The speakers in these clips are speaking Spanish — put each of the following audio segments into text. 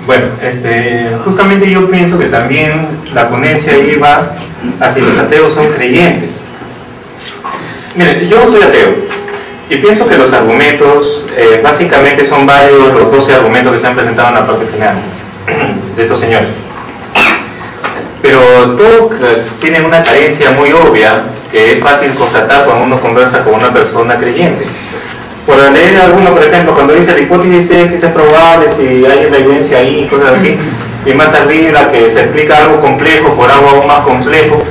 Bueno, justamente yo pienso que también la ponencia iba a si los ateos son creyentes. Miren, yo soy ateo y pienso que los argumentos básicamente son varios los 12 argumentos que se han presentado en la parte final de estos señores. Pero todo tiene una carencia muy obvia que es fácil constatar cuando uno conversa con una persona creyente. Por leer alguno, por ejemplo, cuando dice la hipótesis X es probable, si hay la evidencia ahí, cosas así, y más arriba que se explica algo complejo por algo aún más complejo,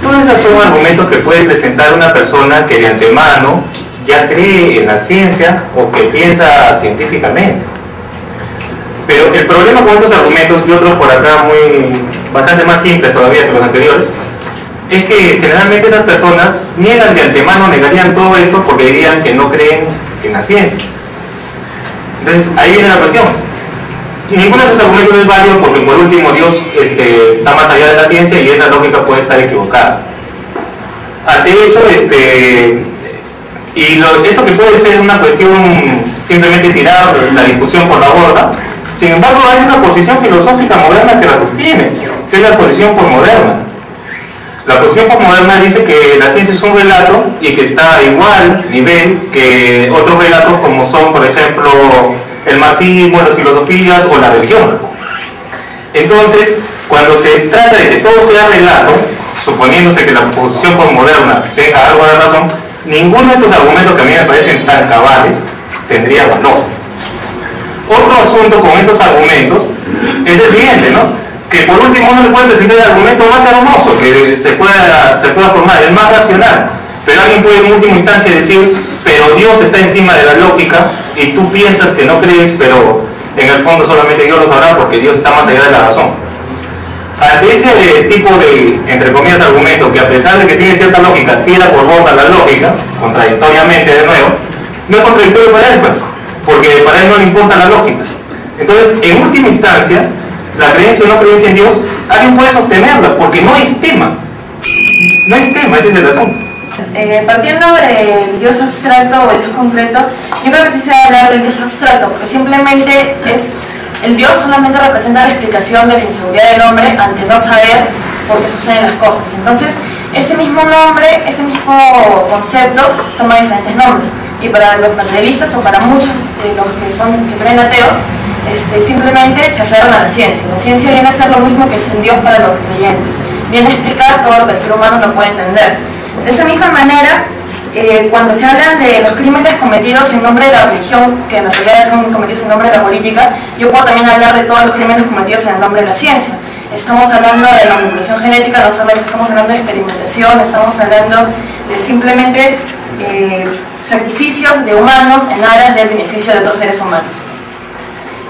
todos esos son argumentos que puede presentar una persona que de antemano ya cree en la ciencia o que piensa científicamente. Pero el problema con estos argumentos, y otros por acá bastante más simples todavía que los anteriores, es que generalmente esas personas niegan de antemano, negarían todo esto porque dirían que no creen en la ciencia. Entonces ahí viene la cuestión. Ninguno de esos argumentos es válido porque por último Dios está más allá de la ciencia y esa lógica puede estar equivocada. Ante eso, eso que puede ser una cuestión simplemente tirar la discusión por la borda, sin embargo hay una posición filosófica moderna que la sostiene, que es la posición posmoderna. La posición posmoderna dice que la ciencia es un relato y que está a igual nivel que otros relatos como son, por ejemplo, el marxismo, las filosofías o la religión. Entonces, cuando se trata de que todo sea relato, suponiéndose que la posición posmoderna tenga algo de razón, ninguno de estos argumentos que a mí me parecen tan cabales tendría valor. Otro asunto con estos argumentos es el siguiente, ¿no? Que por último uno le puede presentar el argumento más hermoso que se pueda formar, el más racional, pero alguien puede en última instancia decir, pero Dios está encima de la lógica y tú piensas que no crees, pero en el fondo solamente Dios lo sabrá porque Dios está más allá de la razón. Ante ese tipo de, entre comillas, argumento que a pesar de que tiene cierta lógica, tira por borda la lógica, contradictoriamente de nuevo, no es contradictorio para él, porque para él no le importa la lógica. Entonces, en última instancia, la creencia o no creencia en Dios, alguien puede sostenerla, porque no es tema. No es tema, ese es el asunto. Partiendo del Dios abstracto o el Dios concreto, yo creo que sí se va a hablar del Dios abstracto, porque simplemente el Dios solamente representa la explicación de la inseguridad del hombre ante no saber por qué suceden las cosas. Entonces, ese mismo nombre, ese mismo concepto, toma diferentes nombres. Y para los materialistas o para muchos de los que se creen ateos, simplemente se aferran a la ciencia. La ciencia viene a ser lo mismo que es el Dios para los creyentes. Viene a explicar todo lo que el ser humano no puede entender. De esa misma manera, cuando se hablan de los crímenes cometidos en nombre de la religión, que en realidad son cometidos en nombre de la política, yo puedo también hablar de todos los crímenes cometidos en el nombre de la ciencia. Estamos hablando de la manipulación genética, no solo eso, estamos hablando de experimentación, estamos hablando de simplemente sacrificios de humanos en aras del beneficio de otros seres humanos.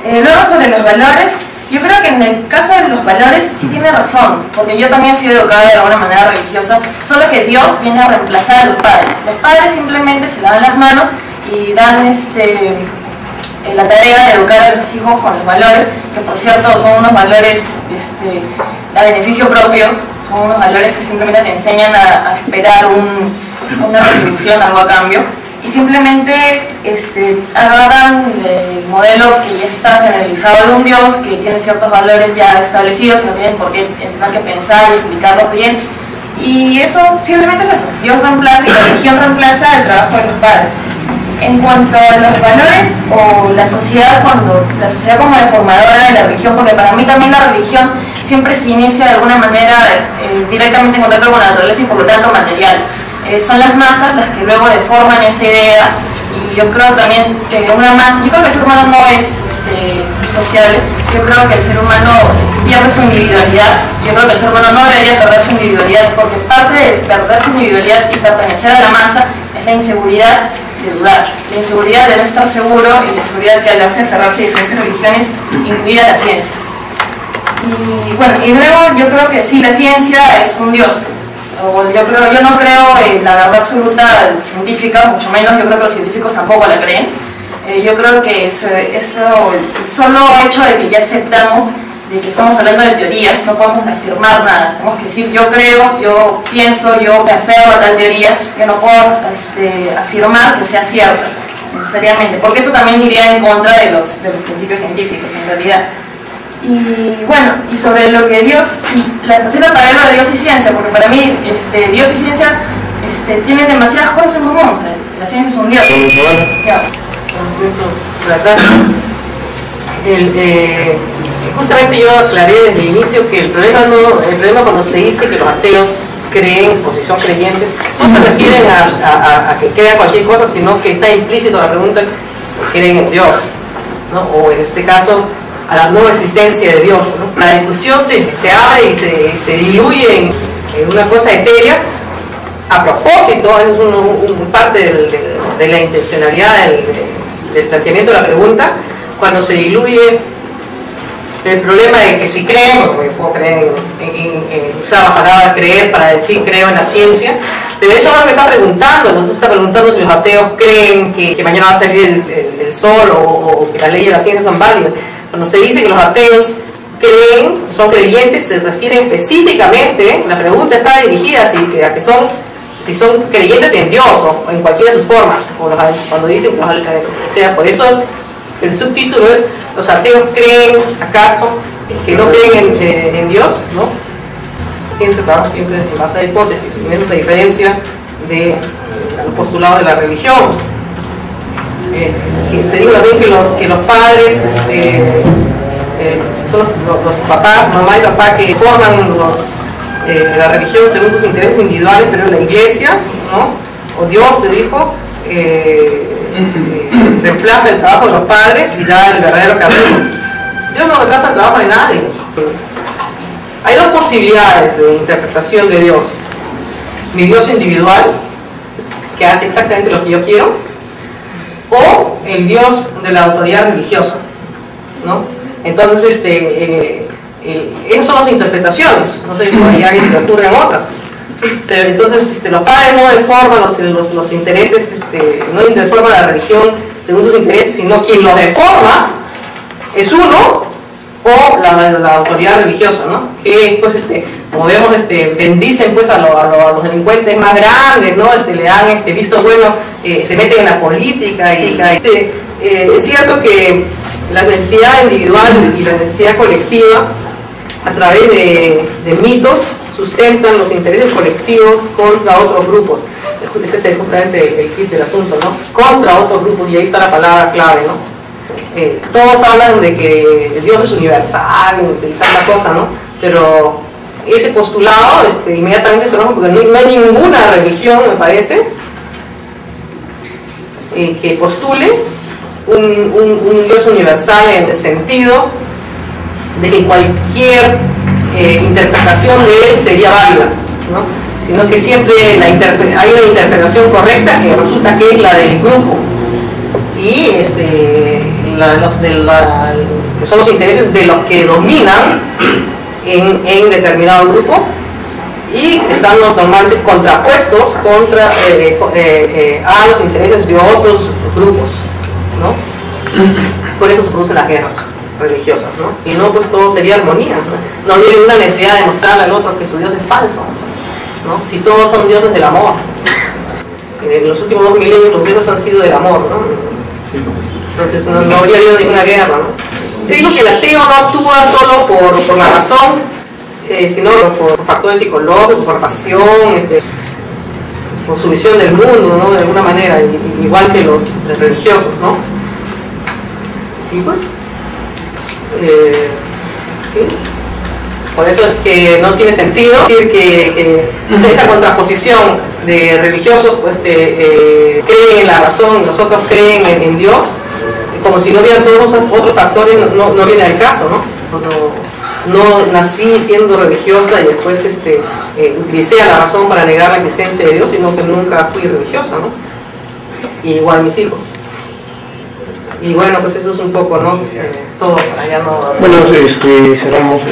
Luego sobre los valores, yo creo que en el caso de los valores sí tiene razón, porque yo también he sido educada de alguna manera religiosa, solo que Dios viene a reemplazar a los padres. Los padres simplemente se lavan las manos y dan la tarea de educar a los hijos con los valores, que por cierto son unos valores a beneficio propio, son unos valores que simplemente te enseñan a esperar una retribución, algo a cambio. Y simplemente agarran el modelo que ya está generalizado de un Dios, que tiene ciertos valores ya establecidos y no tienen por qué tener que pensar y explicarlos bien. Y eso simplemente es eso. Dios reemplaza y la religión reemplaza el trabajo de los padres. En cuanto a los valores o la sociedad como deformadora de la religión, porque para mí también la religión siempre se inicia de alguna manera directamente en contacto con la naturaleza y por lo tanto material. Son las masas las que luego deforman esa idea, y yo creo también que yo creo que el ser humano no es sociable, yo creo que el ser humano pierde su individualidad, yo creo que el ser humano no debería perder su individualidad, porque parte de perder su individualidad y pertenecer a la masa es la inseguridad de dudar, la inseguridad de no estar seguro y la inseguridad que le hace aferrarse a diferentes religiones, incluida la ciencia. Y bueno, y luego yo creo que sí, la ciencia es un Dios. Yo no creo en la verdad absoluta científica, mucho menos, yo creo que los científicos tampoco la creen. Yo creo que el solo hecho de que ya aceptamos de que estamos hablando de teorías, no podemos afirmar nada, tenemos que decir yo creo, yo pienso, yo me aferro a tal teoría, yo no puedo afirmar que sea cierta. necesariamente, porque eso también iría en contra de los principios científicos en realidad. Y bueno, y sobre lo que Dios, haciendo paralelo de Dios y ciencia, porque para mí Dios y ciencia tienen demasiadas cosas en común, o sea, la ciencia es un Dios. Justamente yo aclaré desde el inicio que el problema cuando se dice que los ateos creen, o si son creyentes, no se refieren a que crean cualquier cosa, sino que está implícito la pregunta, creen en Dios, ¿no? O en este caso a la no existencia de Dios, ¿no? La discusión se abre y se diluye en una cosa etérea. A propósito, es parte de la intencionalidad del planteamiento de la pregunta, cuando se diluye el problema de que si creen, porque puedo creer usar la palabra creer para decir creo en la ciencia, pero eso es lo que está preguntando. No se está preguntando si los ateos creen que mañana va a salir el sol o que las leyes de la ciencia son válidas. Cuando se dice que los ateos creen, son creyentes, se refiere específicamente, la pregunta está dirigida a que si son creyentes en Dios o en cualquiera de sus formas, o cuando dicen, o sea, por eso el subtítulo es: ¿los ateos creen acaso que no creen en Dios? ¿No? La ciencia trabaja siempre en base a hipótesis, y eso se diferencia de los postulados de la religión. Se dice también que los padres son los papás, mamá y papá, que forman la religión según sus intereses individuales, pero la iglesia, ¿no? O Dios, se dijo, reemplaza el trabajo de los padres y da el verdadero camino. Dios no reemplaza el trabajo de nadie. Hay dos posibilidades de interpretación de Dios: mi Dios individual, que hace exactamente lo que yo quiero, o el Dios de la autoridad religiosa, ¿no? Entonces, esas son las interpretaciones. No sé si por ahí alguien se ocurren otras. Pero entonces los padres no deforman los intereses, no deforman la religión según sus intereses, sino quien los deforma es uno o la autoridad religiosa, ¿no? Que pues como vemos, bendicen pues a los delincuentes más grandes, ¿no? Le dan visto bueno, se meten en la política y es cierto que la necesidad individual y la necesidad colectiva, a través de mitos, sustentan los intereses colectivos contra otros grupos. Ese es justamente el kit del asunto, ¿no? Contra otros grupos, y ahí está la palabra clave, ¿no? Todos hablan de que Dios es universal y tanta cosa, ¿no? Pero ese postulado inmediatamente se enoja porque no hay ninguna religión, me parece, que postule un Dios universal en el sentido de que cualquier interpretación de él sería válida, ¿no? Sino que siempre hay una interpretación correcta que resulta que es la del grupo, y que son los intereses de los que dominan en determinado grupo, y están normalmente contrapuestos contra a los intereses de otros grupos, ¿no? Por eso se producen las guerras religiosas, ¿no? Si no, pues todo sería armonía, ¿no? No habría ninguna necesidad de mostrarle al otro que su Dios es falso, ¿no? Si todos son dioses del amor. En los últimos 2 milenios los dioses han sido del amor, ¿no? Entonces no habría habido ninguna guerra, ¿no? Se dijo que el ateo no actúa solo por la razón, sino por factores psicológicos, por pasión, por su visión del mundo, ¿no? De alguna manera, igual que los religiosos, ¿no? Sí, pues. ¿Sí? Por eso es que no tiene sentido decir que esa contraposición de religiosos pues creen en la razón y nosotros creen en Dios, como si no hubieran todos esos otros factores. No viene al caso, ¿no? No nací siendo religiosa y después utilicé a la razón para negar la existencia de Dios, sino que nunca fui religiosa, ¿no? Y igual mis hijos. Y bueno, pues eso es un poco, ¿no? Todo para ya no... Bueno, cerramos.